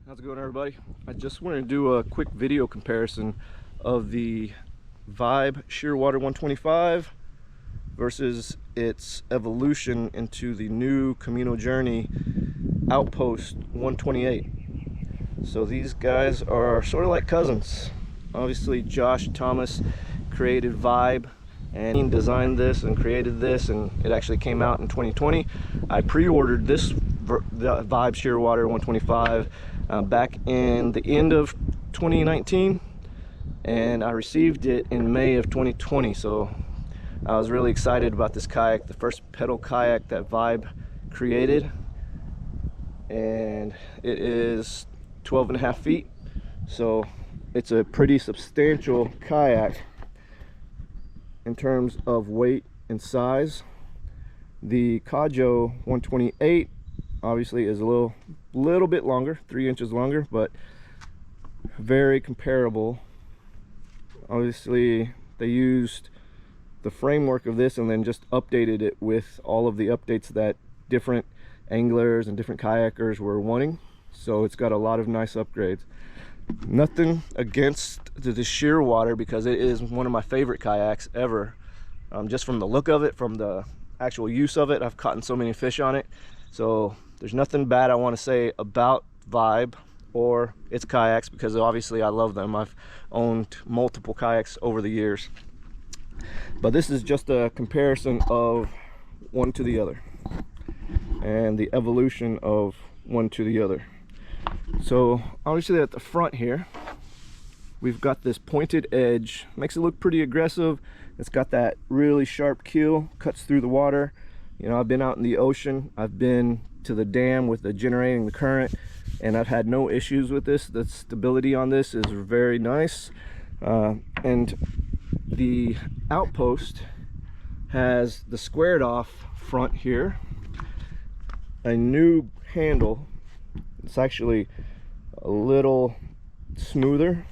How's it going, everybody? I just wanted to do a quick video comparison of the Vibe Shearwater 125 versus its evolution into the new Camino Journey Outpost 128. So these guys are sort of like cousins. Obviously Josh Thomas created Vibe and he designed this and created this, and it actually came out in 2020. I pre-ordered this the Vibe Shearwater 125 back in the end of 2019, and I received it in May of 2020. So I was really excited about this kayak, the first pedal kayak that Vibe created, and it is 12.5 feet, so it's a pretty substantial kayak in terms of weight and size. The CAJO 128 obviously is a little bit longer, 3 inches longer, but very comparable. Obviously they used the framework of this and then just updated it with all of the updates that different anglers and different kayakers were wanting. So it's got a lot of nice upgrades. Nothing against the Shearwater, because it is one of my favorite kayaks ever. Just from the look of it, from the actual use of it, I've caught so many fish on it. So there's nothing bad I want to say about Vibe or its kayaks, because obviously I love them. I've owned multiple kayaks over the years. But this is just a comparison of one to the other and the evolution of one to the other. So obviously at the front here we've got this pointed edge, makes it look pretty aggressive. It's got that really sharp keel, cuts through the water. You know, I've been out in the ocean, I've been to the dam with generating the current, and I've had no issues with this. The stability on this is very nice. And the Outpost has the squared off front here, a new handle. It's actually a little smoother.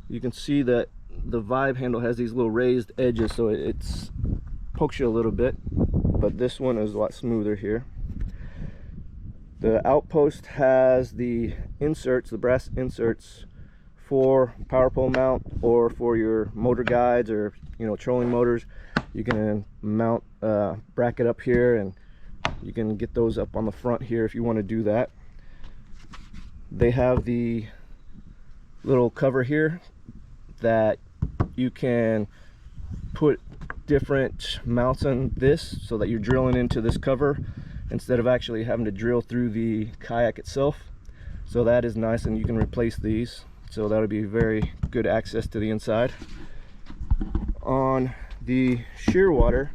You can see that the Vibe handle has these little raised edges, so it's pokes you a little bit, but this one is a lot smoother here. The Outpost has the inserts, the brass inserts, for power pole mount or for your motor guides or, you know, trolling motors. You can mount a bracket up here, and you can get those up on the front here if you want to do that. They have the little cover here that you can put different mounts on this, so that you're drilling into this cover instead of actually having to drill through the kayak itself. So that is nice, and you can replace these, so that'll be very good access to the inside. On the Shearwater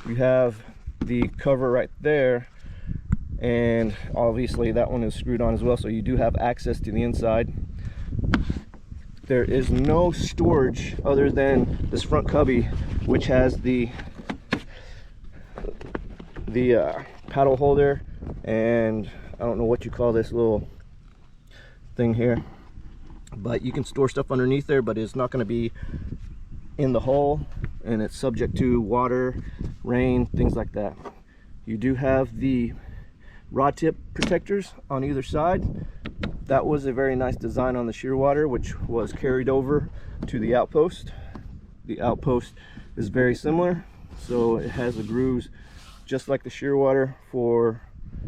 you have the cover right there, and obviously that one is screwed on as well, so you do have access to the inside. There is no storage other than this front cubby, which has the paddle holder, and I don't know what you call this little thing here, but you can store stuff underneath there, but it's not going to be in the hull, and it's subject to water, rain, things like that. You do have the rod tip protectors on either side. That was a very nice design on the Shearwater, which was carried over to the Outpost. The Outpost is very similar, so it has the grooves just like the Shearwater for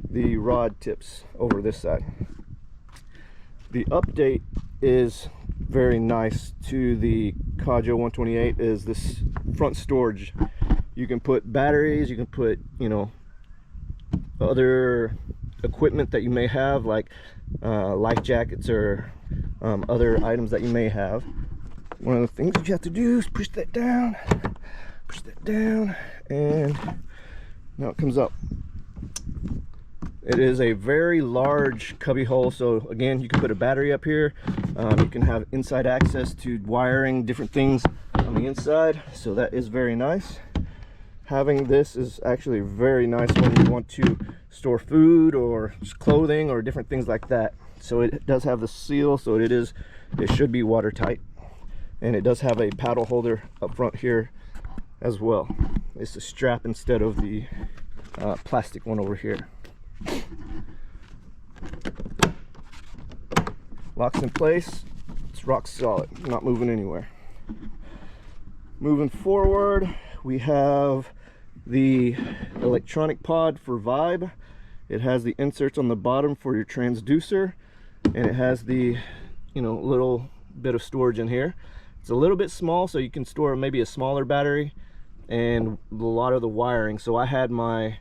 the rod tips over this side. The update is very nice to the CAJO 128 is this front storage. You can put batteries, you can put, you know, other equipment that you may have, like life jackets or other items that you may have. One of the things that you have to do is push that down, and now it comes up. It is a very large cubby hole, so again, you can put a battery up here. You can have inside access to wiring, different things on the inside, so that is very nice. Having this is actually very nice when you want to store food or clothing or different things like that. So it does have the seal, so it should be watertight, and it does have a paddle holder up front here as well. It's a strap instead of the plastic one over here. Locks in place, it's rock solid, not moving anywhere. Moving forward, we have the electronic pod for Vibe. It has the inserts on the bottom for your transducer, and it has the, you know, little bit of storage in here. It's a little bit small, so you can store maybe a smaller battery and a lot of the wiring. So I had my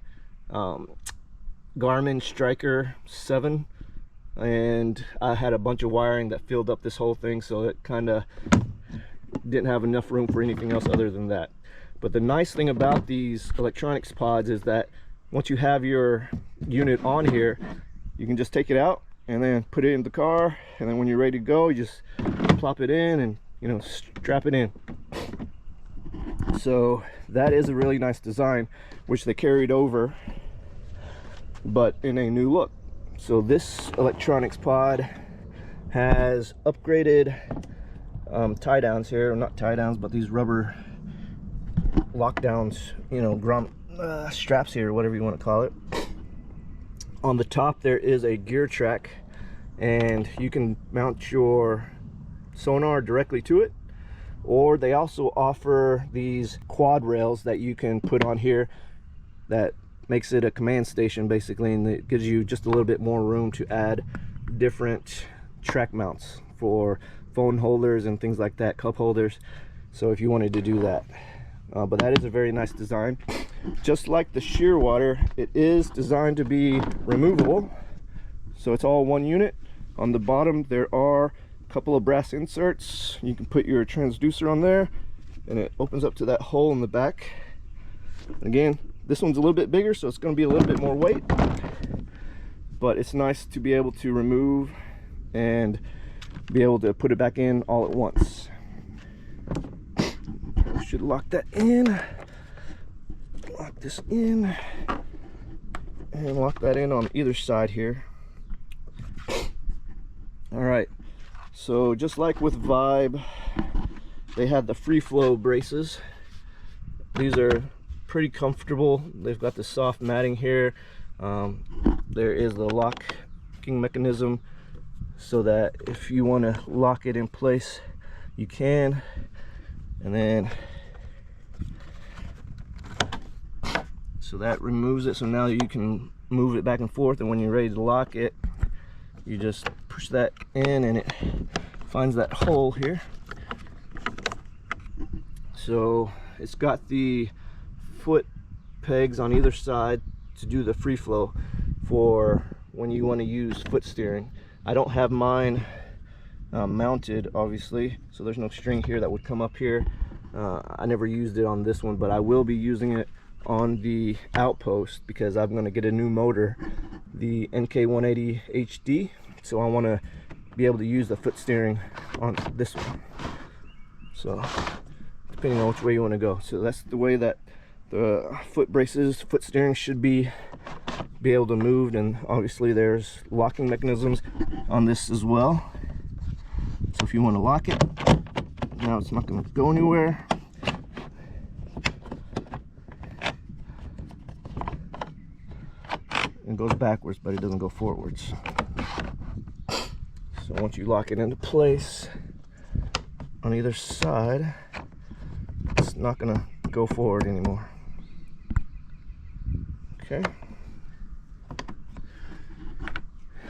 Garmin Striker 7, and I had a bunch of wiring that filled up this whole thing, so it kind of didn't have enough room for anything else other than that. But the nice thing about these electronics pods is that once you have your unit on here, you can just take it out and then put it in the car, and then when you're ready to go, you just plop it in and, you know, strap it in. So that is a really nice design, which they carried over but in a new look. So this electronics pod has upgraded tie downs here, not tie downs, but these rubber lockdowns, you know, straps here, whatever you want to call it. On the top there is a gear track, and you can mount your sonar directly to it, or they also offer these quad rails that you can put on here that makes it a command station basically, and it gives you just a little bit more room to add different track mounts for phone holders and things like that, cup holders, so if you wanted to do that. But that is a very nice design. Just like the Shearwater, it is designed to be removable, so it's all one unit. On the bottom there are a couple of brass inserts. You can put your transducer on there, and it opens up to that hole in the back. Again, this one's a little bit bigger, so it's going to be a little bit more weight, but it's nice to be able to remove and be able to put it back in all at once. We should lock that in, lock this in, and lock that in on either side here. All right, so just like with Vibe, they have the free flow braces. These are pretty comfortable. They've got the soft matting here. There is the locking mechanism, so that if you want to lock it in place, you can. And then so that removes it, so now you can move it back and forth, and when you're ready to lock it, you just push that in and it finds that hole here. So it's got the foot pegs on either side to do the free flow for when you want to use foot steering. I don't have mine mounted, obviously, so there's no string here that would come up here. I never used it on this one, but I will be using it on the Outpost because I'm going to get a new motor, the NK180 HD, so I want to be able to use the foot steering on this one. So depending on which way you want to go, so that's the way that the foot braces, foot steering should be able to move. And obviously there's locking mechanisms on this as well, so if you want to lock it, now it's not going to go anywhere. It goes backwards, but it doesn't go forwards. So once you lock it into place on either side, it's not going to go forward anymore. Okay.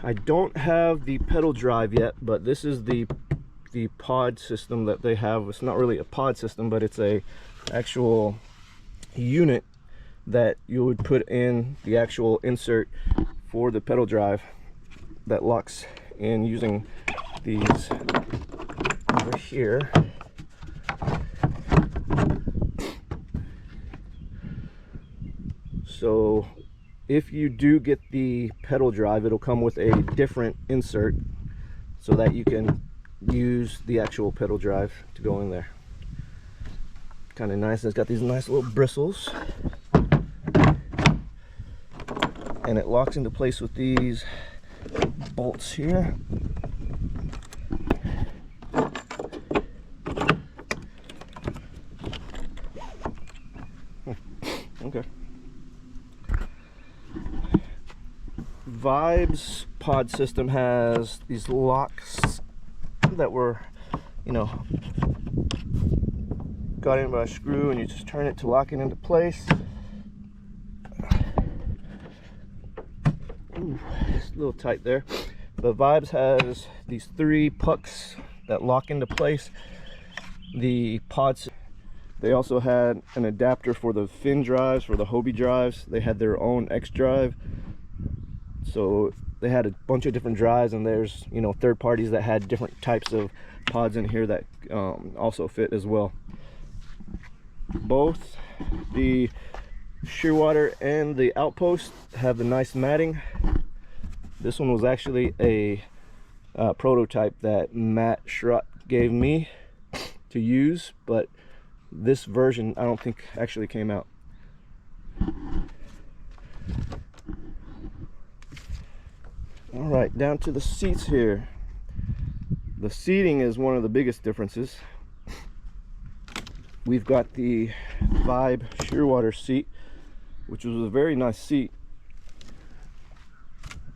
I don't have the pedal drive yet, but this is the pod system that they have. It's not really a pod system, but it's a actual unit that you would put in the actual insert for the pedal drive that locks in using these over here. So if you do get the pedal drive, it'll come with a different insert so that you can use the actual pedal drive to go in there. Kind of nice. It's got these nice little bristles, and it locks into place with these bolts here. Okay. Vibe's pod system has these locks that were, you know, got in by a screw, and you just turn it to lock it into place. Ooh, it's a little tight there. But Vibes has these 3 pucks that lock into place. The pods, they also had an adapter for the fin drives, for the Hobie drives. They had their own X drive. So they had a bunch of different drives, and there's, you know, third parties that had different types of pods in here that also fit as well. Both the Shearwater and the Outpost have the nice matting. This one was actually a prototype that Matt Schrott gave me to use, but this version I don't think actually came out. All right, down to the seats here. The seating is one of the biggest differences. We've got the Vibe Shearwater seat, which was a very nice seat.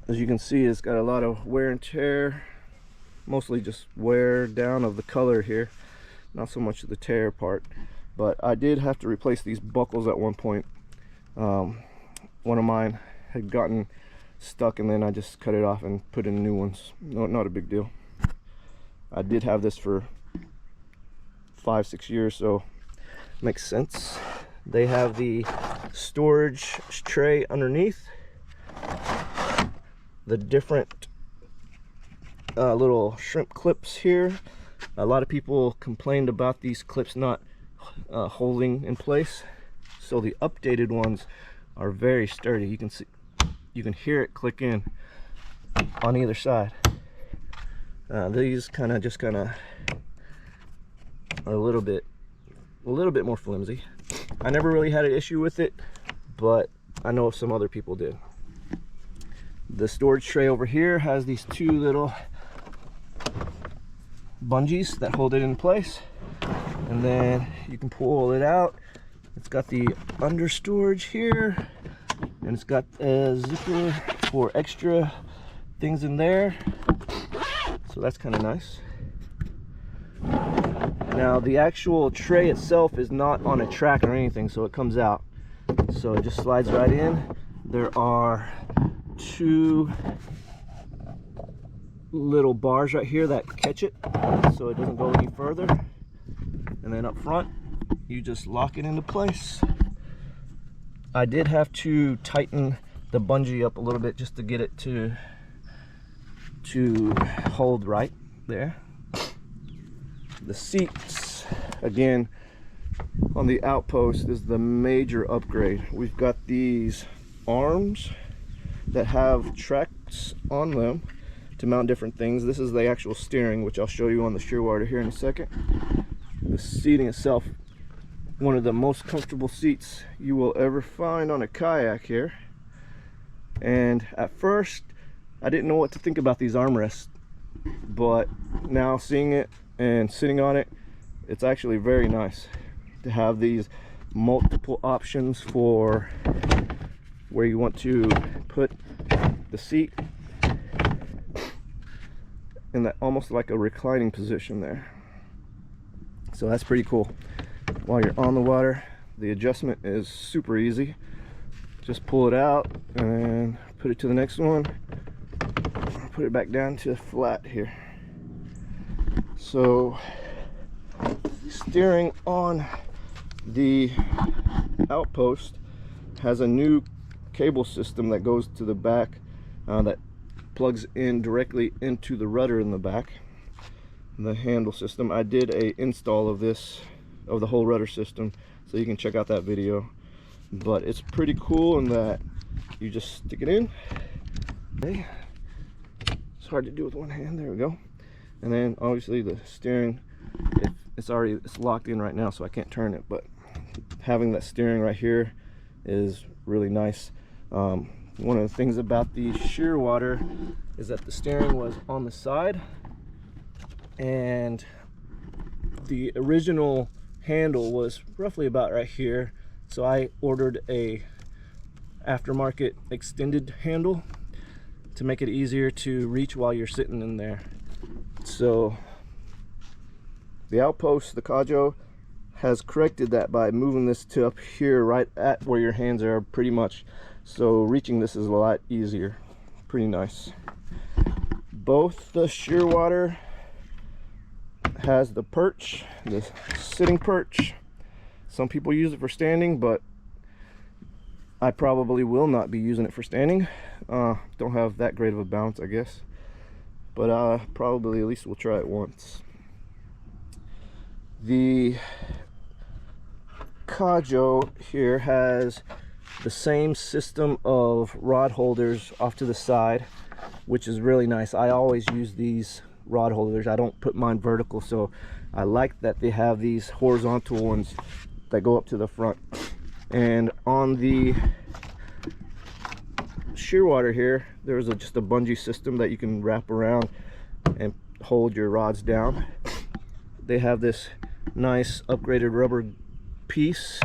As you can see, it's got a lot of wear and tear, mostly just wear down of the color here, not so much the tear part. But I did have to replace these buckles at one point. One of mine had gotten stuck, and then I just cut it off and put in new ones. No, not a big deal. I did have this for 5-6 years, so makes sense. They have the storage tray underneath, the different little shrimp clips here. A lot of people complained about these clips not holding in place, so the updated ones are very sturdy. You can see, you can hear it click in on either side. These kind of are a little bit more flimsy. I never really had an issue with it, but I know some other people did. The storage tray over here has these 2 little bungees that hold it in place, and then you can pull it out. It's got the under storage here, and it's got a zipper for extra things in there, so that's kind of nice. Now the actual tray itself is not on a track or anything, so it comes out, so it just slides right in. There are 2 little bars right here that catch it so it doesn't go any further, and then up front you just lock it into place. I did have to tighten the bungee up a little bit just to get it to hold right there. The seats, again, on the Outpost is the major upgrade. We've got these arms that have tracks on them to mount different things. This is the actual steering, which I'll show you on the Shearwater here in a second. The seating itself, one of the most comfortable seats you will ever find on a kayak here. And at first I didn't know what to think about these armrests, but now seeing it and sitting on it, it's actually very nice to have these multiple options for where you want to put the seat in that almost like a reclining position there. So that's pretty cool. While you're on the water, the adjustment is super easy. Just pull it out and put it to the next one, put it back down to flat here. So steering on the Outpost has a new cable system that goes to the back that plugs in directly into the rudder in the back, the handle system. I did a install of this, of the whole rudder system, so you can check out that video. But it's pretty cool in that you just stick it in. Okay, it's hard to do with one hand. There we go. And then obviously the steering, it's locked in right now, so I can't turn it, but having that steering right here is really nice. One of the things about the Shearwater is that the steering was on the side, and the original handle was roughly about right here, so I ordered a aftermarket extended handle to make it easier to reach while you're sitting in there. So The Outpost, the CAJO, has corrected that by moving this to up here right at where your hands are pretty much, so reaching this is a lot easier. Pretty nice. Both the Shearwater has the perch, the sitting perch. Some people use it for standing, but I probably will not be using it for standing. Don't have that great of a balance, I guess, but probably at least we'll try it once. The CAJO here has the same system of rod holders off to the side, which is really nice. I always use these rod holders. I don't put mine vertical, so I like that they have these horizontal ones that go up to the front. And on the Shearwater here, there's just a bungee system that you can wrap around and hold your rods down. They have this nice upgraded rubber piece,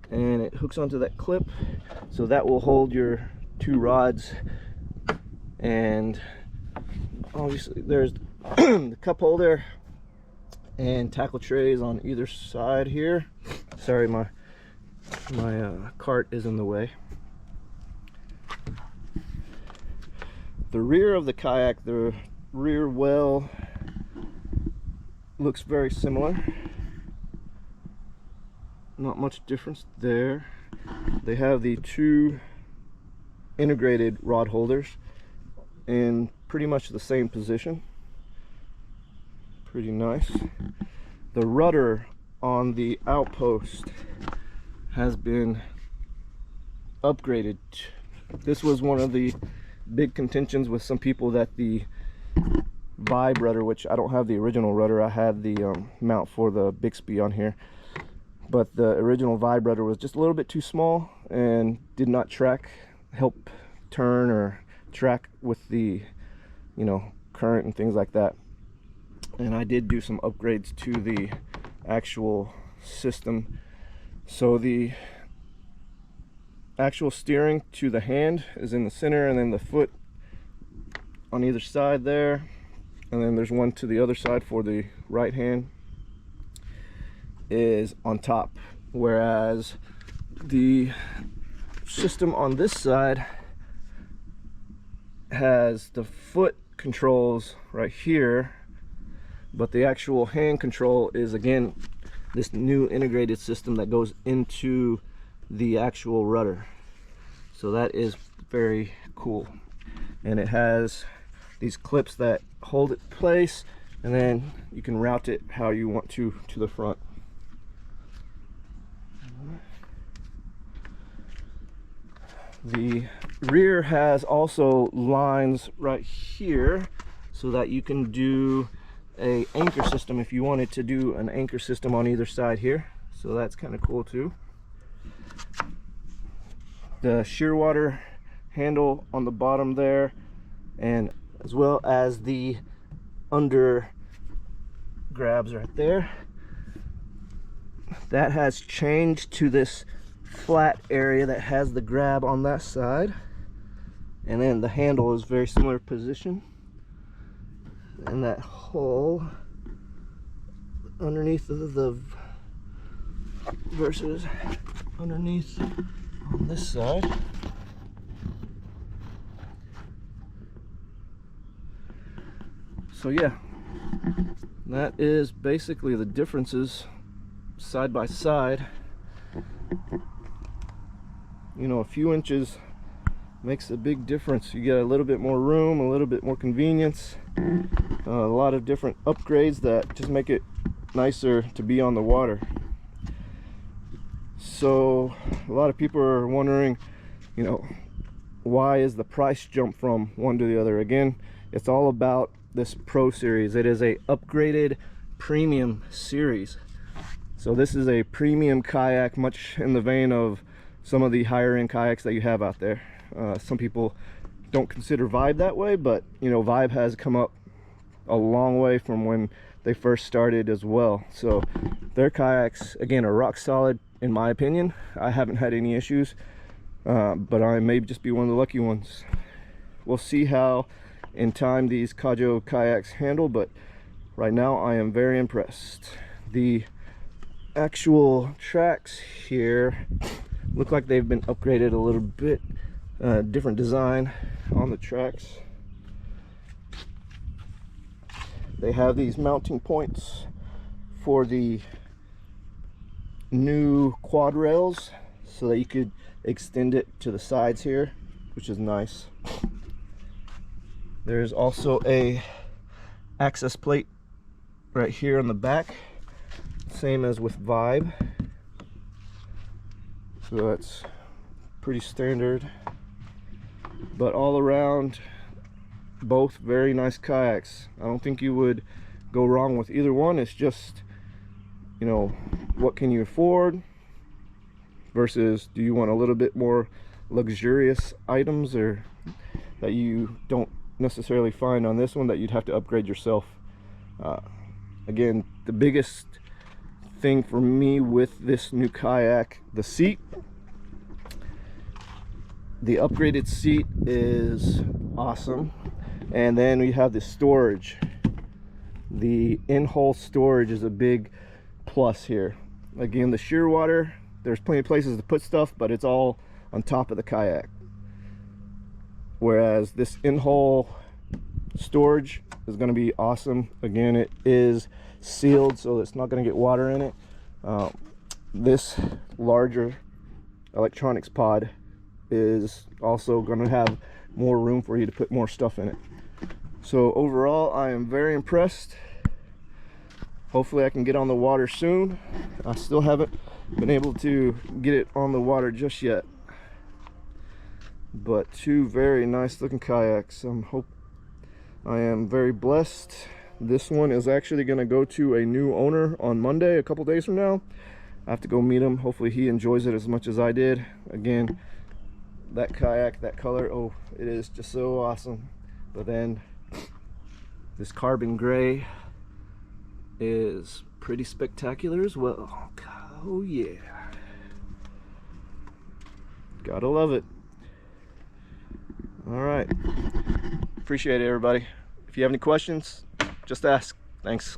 and it hooks onto that clip, so that will hold your two rods. And obviously there's the cup holder and tackle trays on either side here. Sorry, my cart is in the way. The rear of the kayak, the rear well, looks very similar. Not much difference there. They have the two integrated rod holders in pretty much the same position. Pretty nice. The rudder on the Outpost has been upgraded. This was one of the big contentions with some people, that the Vibe rudder, which I don't have the original rudder, I had the mount for the Bixby on here, but the original Vibe rudder was just a little bit too small and did not help turn or track with the, you know, current and things like that. And I did do some upgrades to the actual system. So the actual steering to the hand is in the center, and then the foot on either side there, and then there's one to the other side for the right hand is on top, whereas the system on this side has the foot controls right here, but the actual hand control is again this new integrated system that goes into the actual rudder. So that is very cool, and it has these clips that hold it in place, and then you can route it how you want to the front. The rear has also lines right here so that you can do a anchor system if you wanted to do an anchor system on either side here, so that's kind of cool too. The Shearwater handle on the bottom there, and as well as the under grabs right there, that has changed to this flat area that has the grab on that side, and then the handle is very similar position, and that hole underneath the versus underneath on this side. So yeah, that is basically the differences side by side. You know, a few inches makes a big difference. You get a little bit more room, a little bit more convenience, a lot of different upgrades that just make it nicer to be on the water. So a lot of people are wondering, you know, why is the price jump from one to the other? Again, it's all about this Pro series. It is a upgraded premium series. So this is a premium kayak, much in the vein of some of the higher end kayaks that you have out there. Some people don't consider Vibe that way, but you know, Vibe has come up a long way from when they first started as well. So their kayaks again are rock solid in my opinion. I haven't had any issues, but I may just be one of the lucky ones. We'll see how in time these CAJO kayaks handle, but right now I am very impressed. The actual tracks here look like they've been upgraded a little bit, different design on the tracks. They have these mounting points for the new quad rails so that you could extend it to the sides here, which is nice. There's also a access plate right here on the back, same as with Vibe, so that's pretty standard. But all around, both very nice kayaks. I don't think you would go wrong with either one. It's just, you know, what can you afford versus do you want a little bit more luxurious items or that you don't necessarily find on this one that you'd have to upgrade yourself. Again, the biggest thing for me with this new kayak, the seat. The upgraded seat is awesome. And then we have the storage. The in-hole storage is a big plus here. Again, the Shearwater, there's plenty of places to put stuff, but it's all on top of the kayak. Whereas this in-hole storage is going to be awesome. Again, it is sealed, so it's not going to get water in it. This larger electronics pod is also going to have more room for you to put more stuff in it. So overall, I am very impressed. Hopefully I can get on the water soon. I still haven't been able to get it on the water just yet, but two very nice looking kayaks. I am very blessed. This one is actually going to go to a new owner on Monday, a couple days from now. I have to go meet him. Hopefully he enjoys it as much as I did. Again, that kayak, that color, oh, it is just so awesome. But then this carbon gray is pretty spectacular as well. Oh yeah, gotta love it. All right, appreciate it, everybody. If you have any questions, just ask. Thanks.